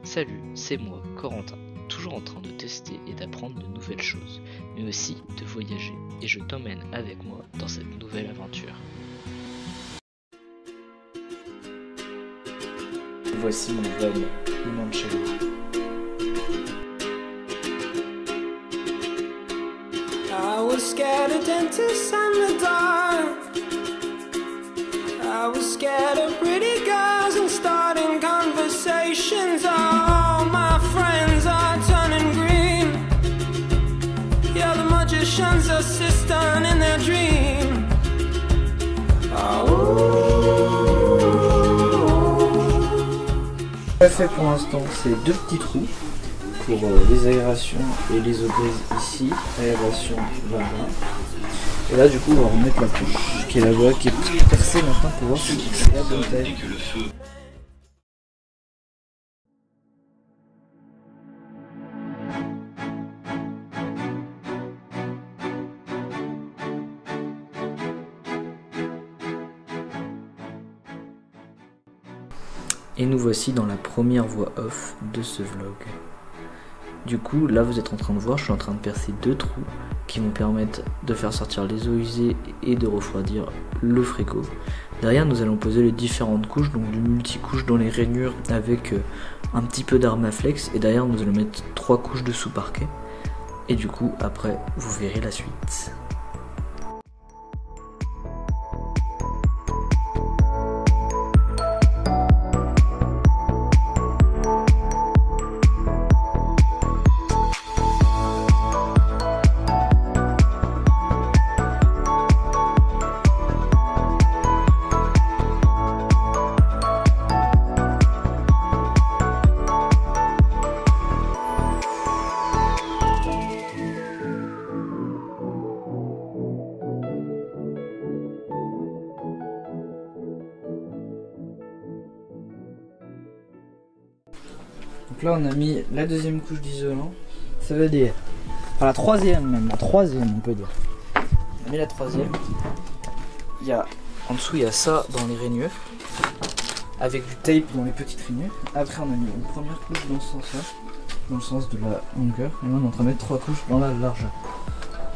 Salut, c'est moi, Corentin, toujours en train de tester et d'apprendre de nouvelles choses, mais aussi de voyager, et je t'emmène avec moi dans cette nouvelle aventure. Voici mon van Limoncello. I was scared of dentists and the dark. I was scared of pretty girls and starting conversations. All my friends are turning green. Yeah, the magician's assistant in their dream. Ce qu'on a fait pour l'instant, c'est deux petits trous pour les aérations et les eaux grises ici, aération là-bas. Et là du coup on va remettre la couche qui est là-bas, qui est percée maintenant pour voir si c'est la bonne taille. Et nous voici dans la première voix off de ce vlog. Du coup, là vous êtes en train de voir, je suis en train de percer deux trous qui vont permettre de faire sortir les eaux usées et de refroidir le frigo. Derrière, nous allons poser les différentes couches, donc du multicouche dans les rainures avec un petit peu d'Armaflex. Et derrière, nous allons mettre 3 couches de sous-parquet. Et du coup, après, vous verrez la suite. Donc là on a mis la deuxième couche d'isolant, ça veut dire, enfin la troisième même, la troisième on peut dire. On a mis la troisième, il y a, en dessous il y a ça dans les rainures, avec du tape dans les petites rainures. Après on a mis une première couche dans ce sens là, dans le sens de la longueur, et là on est en train de mettre 3 couches dans la largeur.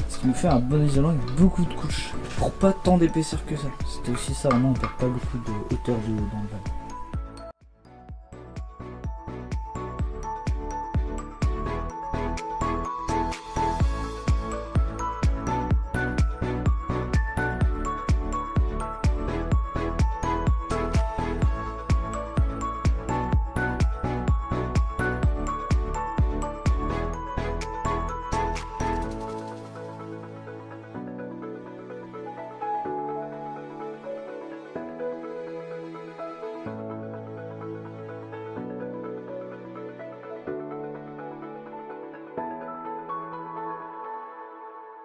Ce qui nous fait un bon isolant avec beaucoup de couches, pour pas tant d'épaisseur que ça. C'était aussi ça, vraiment on perd pas beaucoup de hauteur dans le van.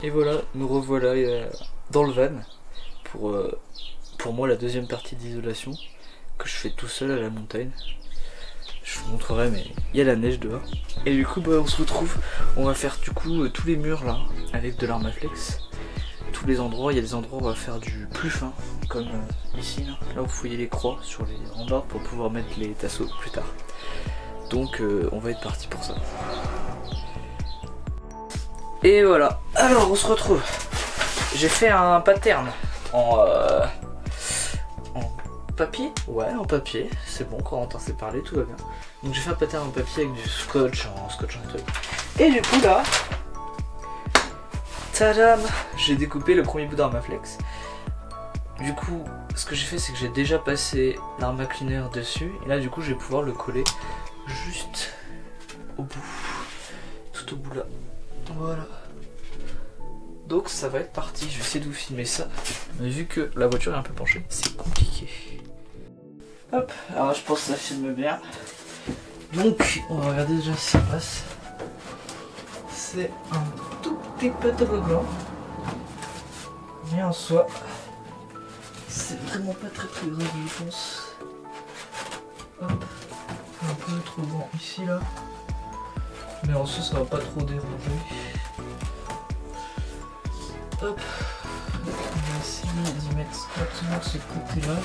Et voilà, nous revoilà dans le van pour moi la deuxième partie d'isolation que je fais tout seul à la montagne. Je vous montrerai, mais il y a la neige dehors. Et du coup on se retrouve, on va faire du coup tous les murs là avec de l'Armaflex. Tous les endroits, il y a des endroits où on va faire du plus fin, comme ici là où vous voyez les croix sur les rambardes pour pouvoir mettre les tasseaux plus tard. Donc on va être parti pour ça. Et voilà, alors on se retrouve. J'ai fait un pattern en papier. Ouais, en papier, c'est bon, Corentin s'est parlé, tout va bien. Donc j'ai fait un pattern en papier avec du scotch, en scotch en truc. Et du coup là, tadam, j'ai découpé le premier bout d'Armaflex. Du coup, ce que j'ai fait, c'est que j'ai déjà passé l'Arma Cleaner dessus. Et là du coup, je vais pouvoir le coller juste au bout, tout au bout là. Voilà. Donc ça va être parti, je vais essayer de vous filmer ça. Mais vu que la voiture est un peu penchée, c'est compliqué. Hop, alors je pense que ça filme bien. Donc on va regarder déjà si ça passe. C'est un tout petit peu toboggan. Mais en soi, c'est vraiment pas très grave je pense. Hop, un peu trop grand ici là. Mais en soi ça va pas trop déranger. Hop, on va essayer d'y mettre exactement ce côté là.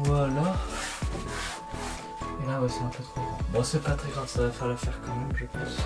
Voilà. Et là, ouais, c'est un peu trop grand. Bon, c'est pas très grave, ça va faire l'affaire quand même, je pense.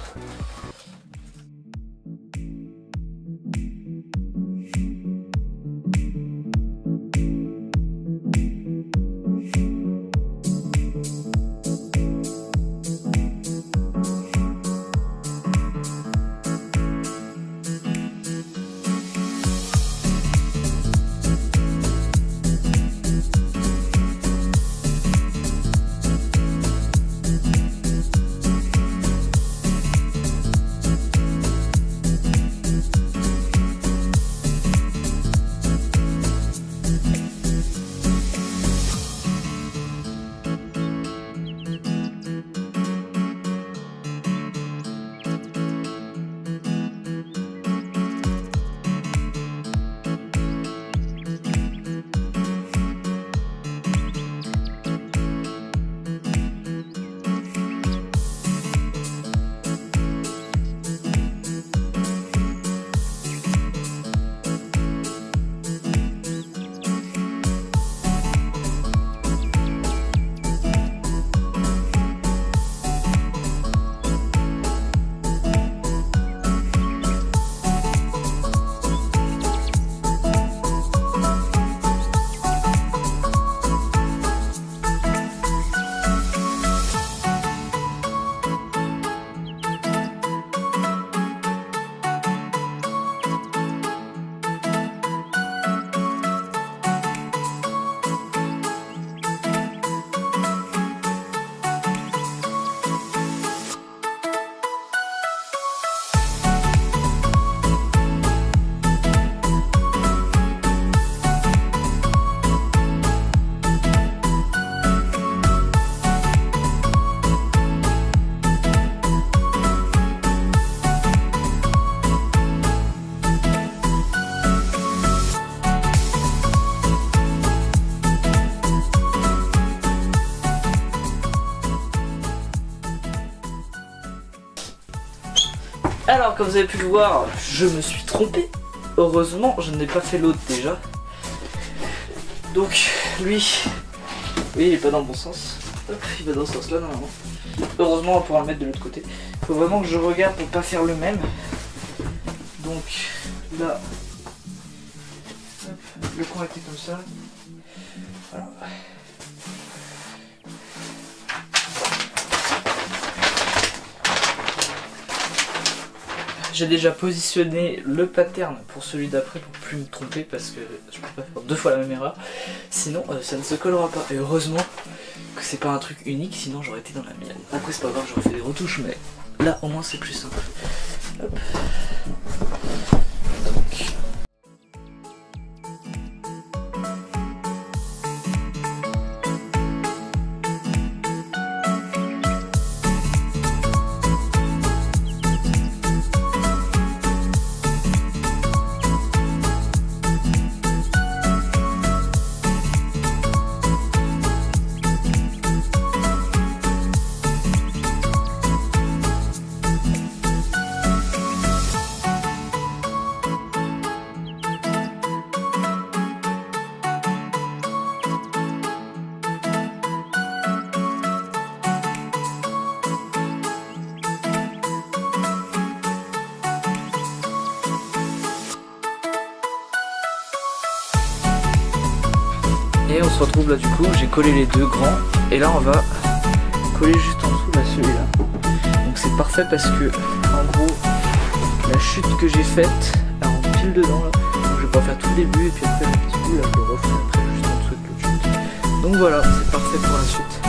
Alors, comme vous avez pu le voir, je me suis trompé. Heureusement, je n'ai pas fait l'autre déjà. Donc, lui, oui, il est pas dans le bon sens. Hop, il va dans ce sens-là, normalement. Heureusement, on pourra le mettre de l'autre côté. Il faut vraiment que je regarde pour pas faire le même. Donc, là, hop, le connecter comme ça. Voilà. J'ai déjà positionné le pattern pour celui d'après pour plus me tromper parce que je peux pas faire 2 fois la même erreur. Sinon ça ne se collera pas. Et heureusement que c'est pas un truc unique, sinon j'aurais été dans la mienne. Après c'est pas grave, j'aurais fait des retouches, mais là au moins c'est plus simple. Hop. Donc. Et on se retrouve là du coup, j'ai collé les deux grands et là on va coller juste en dessous là celui-là. Donc c'est parfait parce que en gros la chute que j'ai faite elle rentre pile dedans là. Donc je vais pas faire tout le début et puis après le petit bout là je le refais après juste en dessous de l'autre chute. Donc voilà, c'est parfait pour la suite.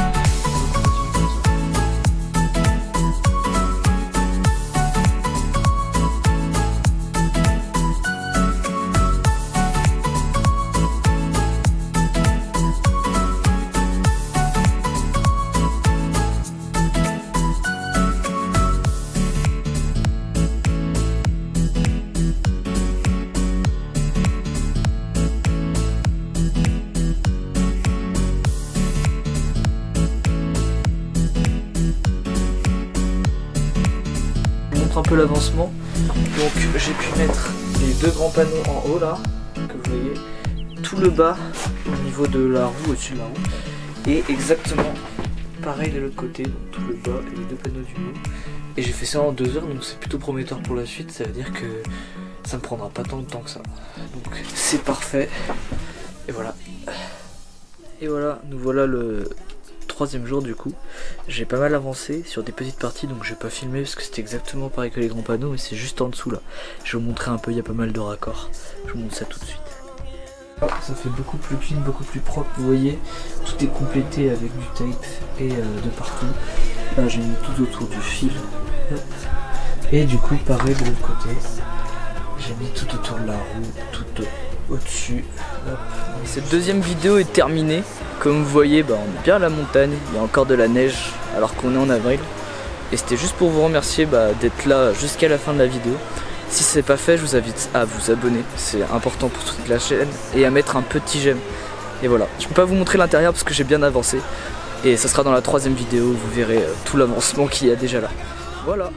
Un peu l'avancement, donc j'ai pu mettre les deux grands panneaux en haut là, que vous voyez, tout le bas au niveau de la roue, au-dessus de la roue, et exactement pareil de l'autre côté, donc tout le bas et les deux panneaux du haut. Et j'ai fait ça en 2 heures, donc c'est plutôt prometteur pour la suite. Ça veut dire que ça me prendra pas tant de temps que ça. Donc c'est parfait. Et voilà. Et voilà, nous voilà le 3e jour du coup. J'ai pas mal avancé sur des petites parties, donc j'ai pas filmé parce que c'était exactement pareil que les grands panneaux, mais c'est juste en dessous là. Je vais vous montrer un peu, il y a pas mal de raccords. Je vous montre ça tout de suite. Ça fait beaucoup plus clean, beaucoup plus propre, vous voyez, tout est complété avec du tape et de partout. Là j'ai mis tout autour du fil. Et du coup pareil de l'autre côté, j'ai mis tout autour de la roue, tout au-dessus. Cette 2e vidéo est terminée. Comme vous voyez, on est bien à la montagne, il y a encore de la neige alors qu'on est en avril. Et c'était juste pour vous remercier d'être là jusqu'à la fin de la vidéo. Si ce n'est pas fait, je vous invite à vous abonner, c'est important pour toute la chaîne, et à mettre un petit j'aime. Et voilà, je peux pas vous montrer l'intérieur parce que j'ai bien avancé. Et ça sera dans la 3e vidéo, vous verrez tout l'avancement qu'il y a déjà là. Voilà.